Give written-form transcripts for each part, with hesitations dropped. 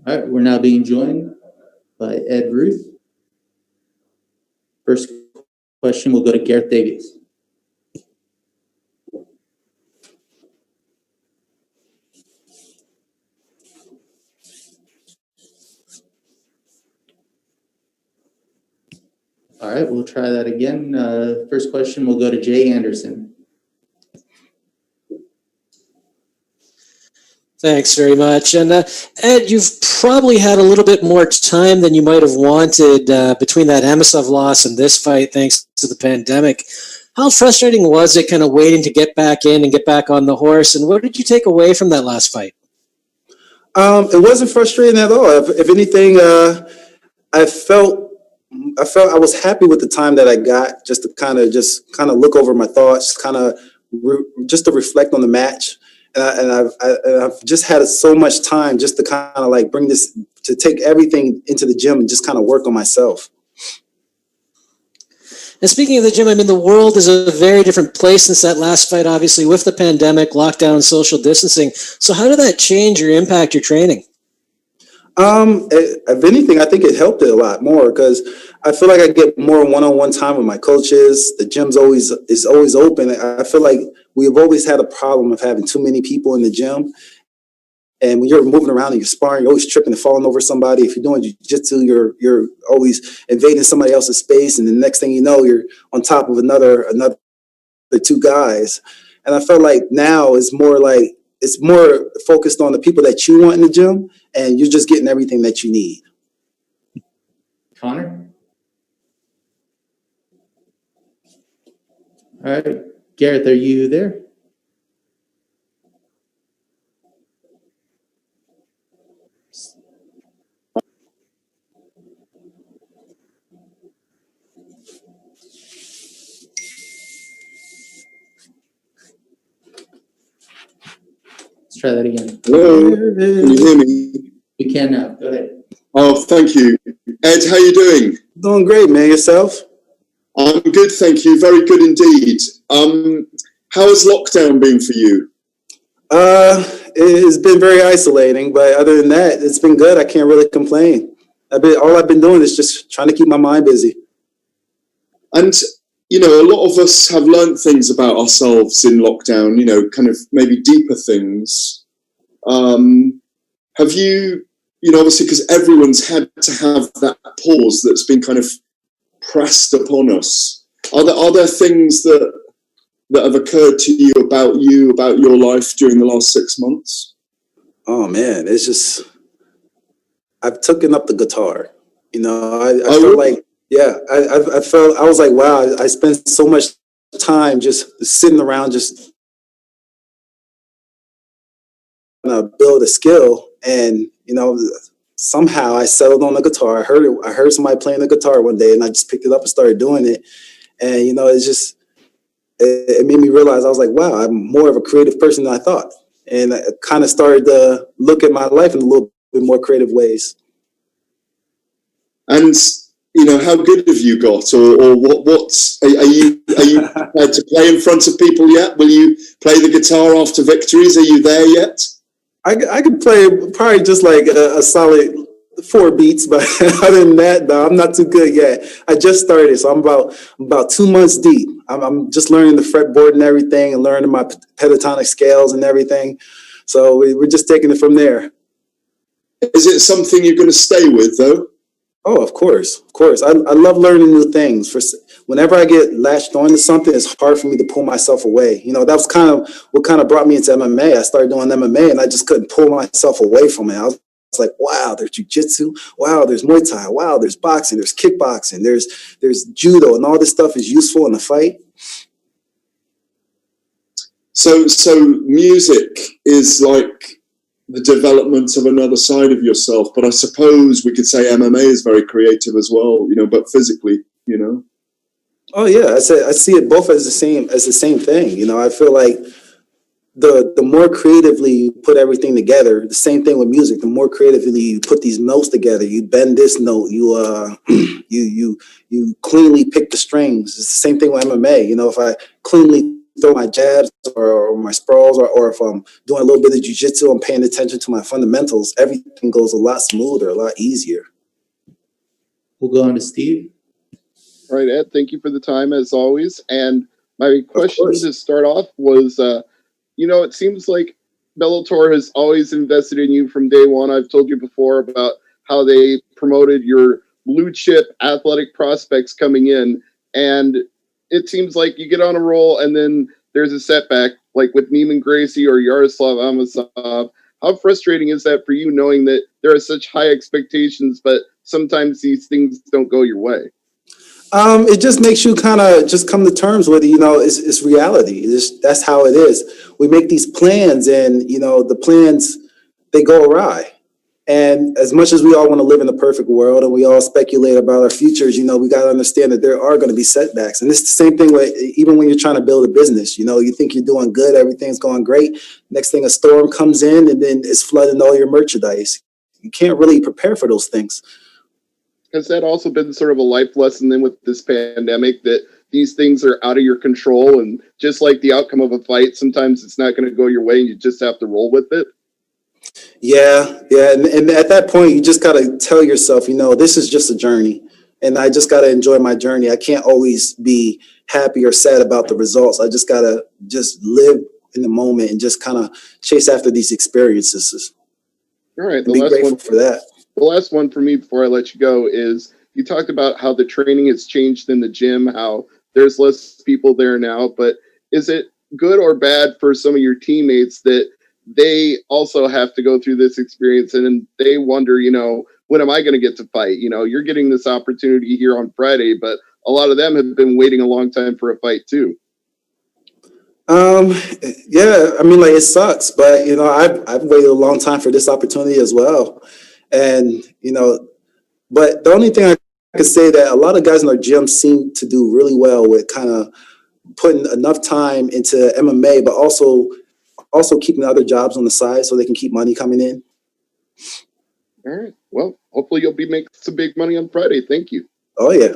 All right, we're now being joined by Ed Ruth. First question will go to Gareth Davies. All right, we'll try that again. First question will go to Jay Anderson. Thanks very much. And Ed, you've probably had a little bit more time than you might have wanted between that Amosov loss and this fight, thanks to the pandemic. How frustrating was it kind of waiting to get back in and get back on the horse? And what did you take away from that last fight? It wasn't frustrating at all. If anything, I felt I was happy with the time that I got just to kind of look over my thoughts, just to reflect on the match. And I've just had so much time just to kind of like bring this, to take everything into the gym and just kind of work on myself. And speaking of the gym, I mean, the world is a very different place since that last fight, obviously, with the pandemic, lockdown, social distancing. So how did that change or impact your training? If anything, I think it helped it a lot more because I feel like I get more one-on-one time with my coaches. The gym's is always open. I feel like we've always had a problem of having too many people in the gym. And when you're moving around and you're sparring, you're always tripping and falling over somebody. If you're doing jiu-jitsu, you're always invading somebody else's space. And the next thing you know, you're on top of another two guys. And I felt like now it's more focused on the people that you want in the gym, and you're just getting everything that you need. Connor? All right. Gareth, are you there? Let's try that again. Hello, can you hear me? We can now. Go ahead. Oh, thank you. Ed, how you doing? Doing great, man. Yourself? I'm good, thank you. Very good indeed. How has lockdown been for you? It's been very isolating, but other than that, it's been good. I can't really complain. All I've been doing is just trying to keep my mind busy. And, you know, a lot of us have learned things about ourselves in lockdown, you know, kind of maybe deeper things. Have you, you know, obviously because everyone's had to have that pause that's been kind of pressed upon us. Are there things that have occurred to you, about your life during the last 6 months? Oh man, it's just, I've taken up the guitar. You know, I felt like, yeah, I felt, I was like, wow, I spent so much time just sitting around, just build a skill. And, you know, somehow I settled on the guitar. I heard somebody playing the guitar one day, and I just picked it up and started doing it. And, you know, it made me realize, I was like, wow, I'm more of a creative person than I thought. And I kind of started to look at my life in a little bit more creative ways. And, you know, how good have you got? Or what are you prepared to play in front of people yet? Will you play the guitar after victories? Are you there yet? I could play probably just like a solid 4 beats, but other than that, no, I'm not too good yet. I just started, so I'm about 2 months deep. I'm just learning the fretboard and everything, and learning my pentatonic scales and everything. So we're just taking it from there. Is it something you're going to stay with, though? Oh, of course. I love learning new things. Whenever I get latched onto something, it's hard for me to pull myself away. You know, that was kind of what kind of brought me into MMA. I started doing MMA, and I just couldn't pull myself away from it. I was like, wow, there's jiu-jitsu. Wow, there's Muay Thai. Wow, there's boxing. There's kickboxing. There's judo, and all this stuff is useful in the fight. So music is like the development of another side of yourself, but I suppose we could say MMA is very creative as well, you know, but physically, you know. Oh yeah, I see it both as the same thing. You know, I feel like the more creatively you put everything together, the same thing with music. The more creatively you put these notes together, you bend this note, you you cleanly pick the strings. It's the same thing with MMA. You know, if I cleanly throw my jabs or my sprawls, or if I'm doing a little bit of jiu-jitsu, I'm paying attention to my fundamentals, everything goes a lot smoother, a lot easier. We'll go on to Steve. All right, Ed, thank you for the time as always. And my question to start off was, it seems like Bellator has always invested in you from day one. I've told you before about how they promoted your blue chip athletic prospects coming in. And it seems like you get on a roll and then there's a setback, like with Neiman Gracie or Yaroslav Amosov. How frustrating is that for you, knowing that there are such high expectations, but sometimes these things don't go your way? It just makes you kind of just come to terms with it. It's reality. That's how it is. We make these plans, and the plans, they go awry. And as much as we all want to live in a perfect world and we all speculate about our futures, we got to understand that there are going to be setbacks. And it's the same thing with even when you're trying to build a business. You think you're doing good, everything's going great. Next thing, a storm comes in and then it's flooding all your merchandise. You can't really prepare for those things. Has that also been sort of a life lesson then with this pandemic, that these things are out of your control, and just like the outcome of a fight, sometimes it's not going to go your way and you just have to roll with it? Yeah. And at that point, you just got to tell yourself, this is just a journey, and I just got to enjoy my journey. I can't always be happy or sad about the results. I just got to just live in the moment and just kind of chase after these experiences. All right. Be grateful for that. The last one for me before I let you go is, you talked about how the training has changed in the gym, how there's less people there now, but is it good or bad for some of your teammates that they also have to go through this experience and they wonder, when am I going to get to fight? You're getting this opportunity here on Friday, but a lot of them have been waiting a long time for a fight too. Yeah, it sucks, but I've waited a long time for this opportunity as well. And, but the only thing I could say that a lot of guys in our gym seem to do really well with kind of putting enough time into MMA, but also keeping other jobs on the side so they can keep money coming in. All right. Well, hopefully you'll be making some big money on Friday. Thank you. Oh, yeah.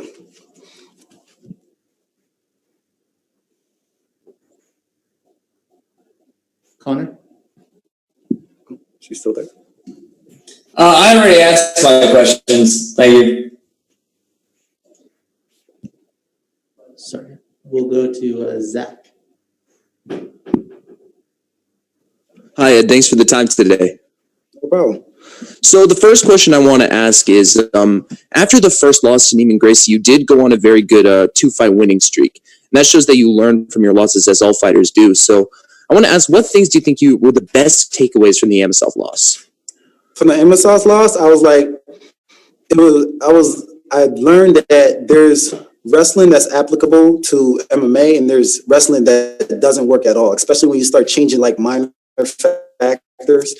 Connor? She's still there? I already asked my questions. Thank you. Sorry. We'll go to Zach. Hi, Ed. Thanks for the time today. No problem. So the first question I want to ask is, after the first loss to Neiman Gracie, you did go on a very good 2-fight winning streak. And that shows that you learned from your losses, as all fighters do. So I want to ask, what things do you think were the best takeaways from the Amosov loss? From the Amosov loss, I learned that there's wrestling that's applicable to MMA and there's wrestling that doesn't work at all, especially when you start changing like minor factors.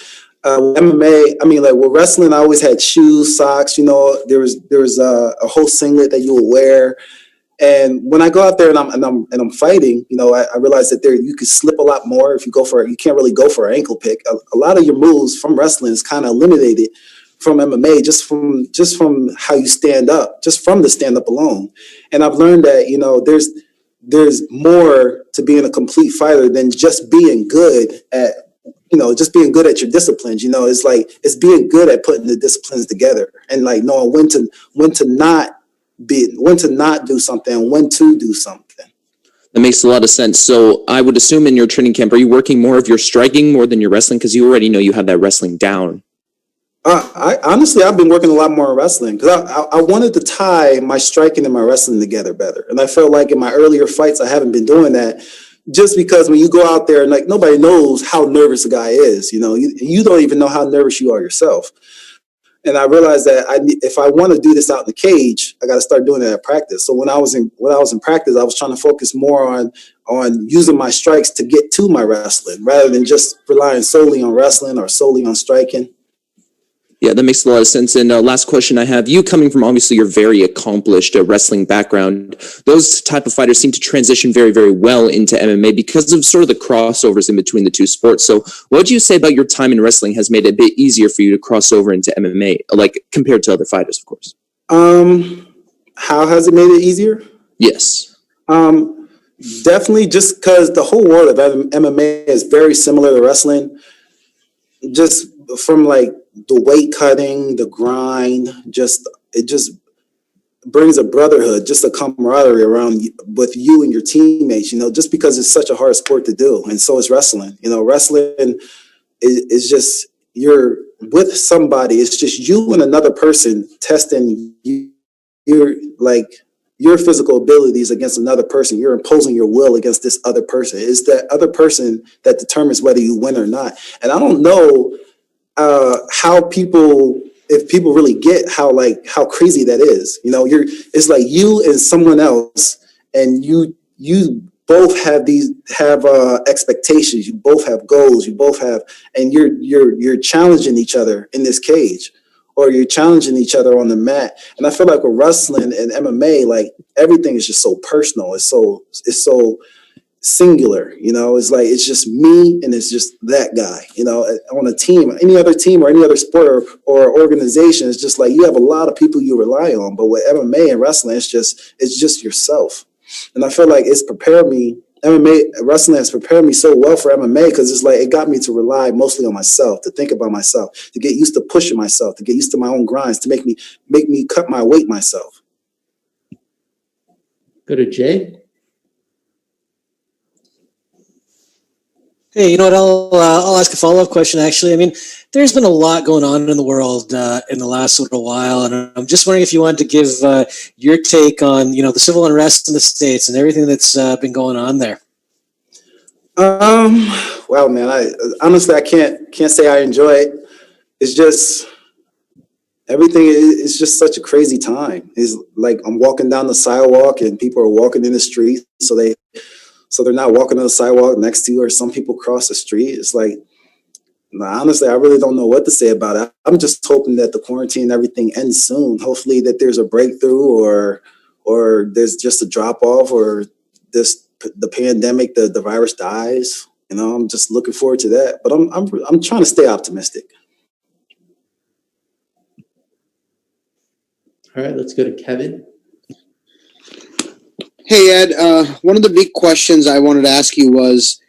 MMA, with wrestling, I always had shoes, socks, there was a whole singlet that you would wear. And when I go out there and I'm fighting, I realized that you could slip a lot more if you you can't really go for an ankle pick. A lot of your moves from wrestling is kind of eliminated from MMA, just from how you stand up, just from the stand up alone. And I've learned that, there's more to being a complete fighter than just being good at, just being good at your disciplines. It's being good at putting the disciplines together and like knowing when to not do something and when to do something. That makes a lot of sense. So I would assume in your training camp, are you working more of your striking more than your wrestling? Because you already know you have that wrestling down. I've been working a lot more on wrestling because I wanted to tie my striking and my wrestling together better. And I felt like in my earlier fights, I haven't been doing that just because when you go out there and like nobody knows how nervous a guy is, you don't even know how nervous you are yourself. And I realized that if I want to do this out in the cage, I got to start doing it at practice. So when I was in practice, I was trying to focus more on using my strikes to get to my wrestling rather than just relying solely on wrestling or solely on striking. Yeah, that makes a lot of sense. And last question I have, you coming from obviously your very accomplished wrestling background, those type of fighters seem to transition very, very well into MMA because of sort of the crossovers in between the two sports. So what would you say about your time in wrestling has made it a bit easier for you to cross over into MMA, like compared to other fighters, of course? How has it made it easier? Yes. Definitely, just because the whole world of MMA is very similar to wrestling. Just from like the weight cutting, the grind, it just brings a brotherhood, just a camaraderie around with you and your teammates. Just because it's such a hard sport to do, and so is wrestling. Wrestling is just you're with somebody. It's just you and another person testing your physical abilities against another person. You're imposing your will against this other person. It's that other person that determines whether you win or not. And I don't know if people really get how crazy that is. It's like you and someone else, and you both have expectations. You both have goals. You both have, and you're challenging each other in this cage, or you're challenging each other on the mat. And I feel like with wrestling and MMA, like everything is just so personal. It's so singular. It's just me and it's just that guy. On a team, any other team or any other sport or organization, it's just like you have a lot of people you rely on. But with MMA and wrestling, it's just yourself. And I feel like wrestling has prepared me so well for MMA, because it's like it got me to rely mostly on myself, to think about myself, to get used to pushing myself, to get used to my own grinds, to make me cut my weight myself. Go to Jay. Hey, you know what? I'll ask a follow-up question, actually. I mean, there's been a lot going on in the world in the last little while, and I'm just wondering if you wanted to give your take on, the civil unrest in the States and everything that's been going on there. Well, man, I honestly, I can't say I enjoy it. It's just everything is just such a crazy time. It's like I'm walking down the sidewalk and people are walking in the street, so they're not walking on the sidewalk next to you, or some people cross the street. It's like, honestly, I really don't know what to say about it. I'm just hoping that the quarantine and everything ends soon. Hopefully that there's a breakthrough, or there's just a drop off, or the pandemic, the virus dies. I'm just looking forward to that. But I'm trying to stay optimistic. All right, let's go to Kevin. Hey, Ed, one of the big questions I wanted to ask you was,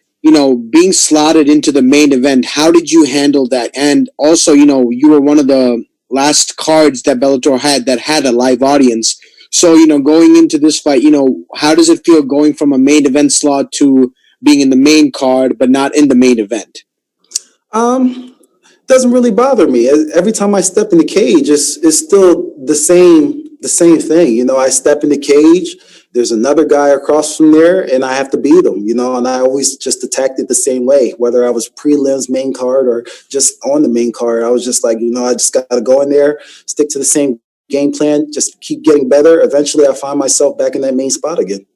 being slotted into the main event, how did you handle that? And also, you were one of the last cards that Bellator had a live audience. So, going into this fight, how does it feel going from a main event slot to being in the main card, but not in the main event? Doesn't really bother me. Every time I step in the cage, it's still the same thing. I step in the cage, there's another guy across from there, and I have to beat him, and I always just attacked it the same way, whether I was prelims, main card, or just on the main card. I was just like, I just got to go in there, stick to the same game plan, just keep getting better. Eventually, I find myself back in that main spot again.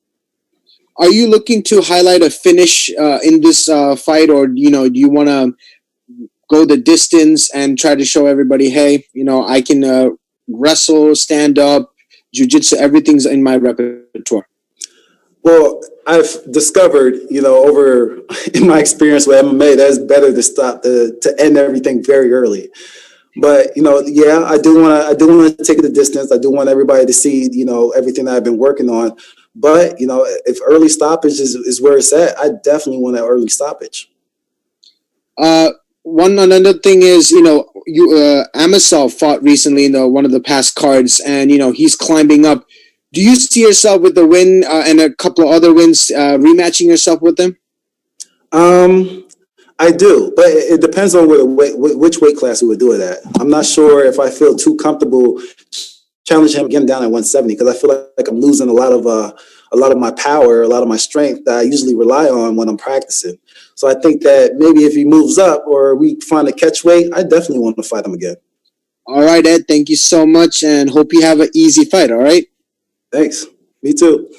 Are you looking to highlight a finish in this fight, or, do you want to go the distance and try to show everybody, hey, I can wrestle, stand up, jiu-jitsu, everything's in my repertoire? Well, I've discovered, over in my experience with MMA, that it's better to end everything very early. But yeah, I do want to take it the distance. I do want everybody to see, everything that I've been working on. But if early stoppage is where it's at, I definitely want an early stoppage. Another thing is, Amosov fought recently in one of the past cards, and he's climbing up. Do you see yourself with the win and a couple of other wins rematching yourself with him? I do, but it depends on which weight class we would do it at. I'm not sure if I feel too comfortable challenging him again down at 170, because I feel like I'm losing a lot of my power, a lot of my strength that I usually rely on when I'm practicing. So I think that maybe if he moves up or we find a catch weight, I definitely want to fight him again. All right, Ed, thank you so much, and hope you have an easy fight, all right? Thanks. Me too.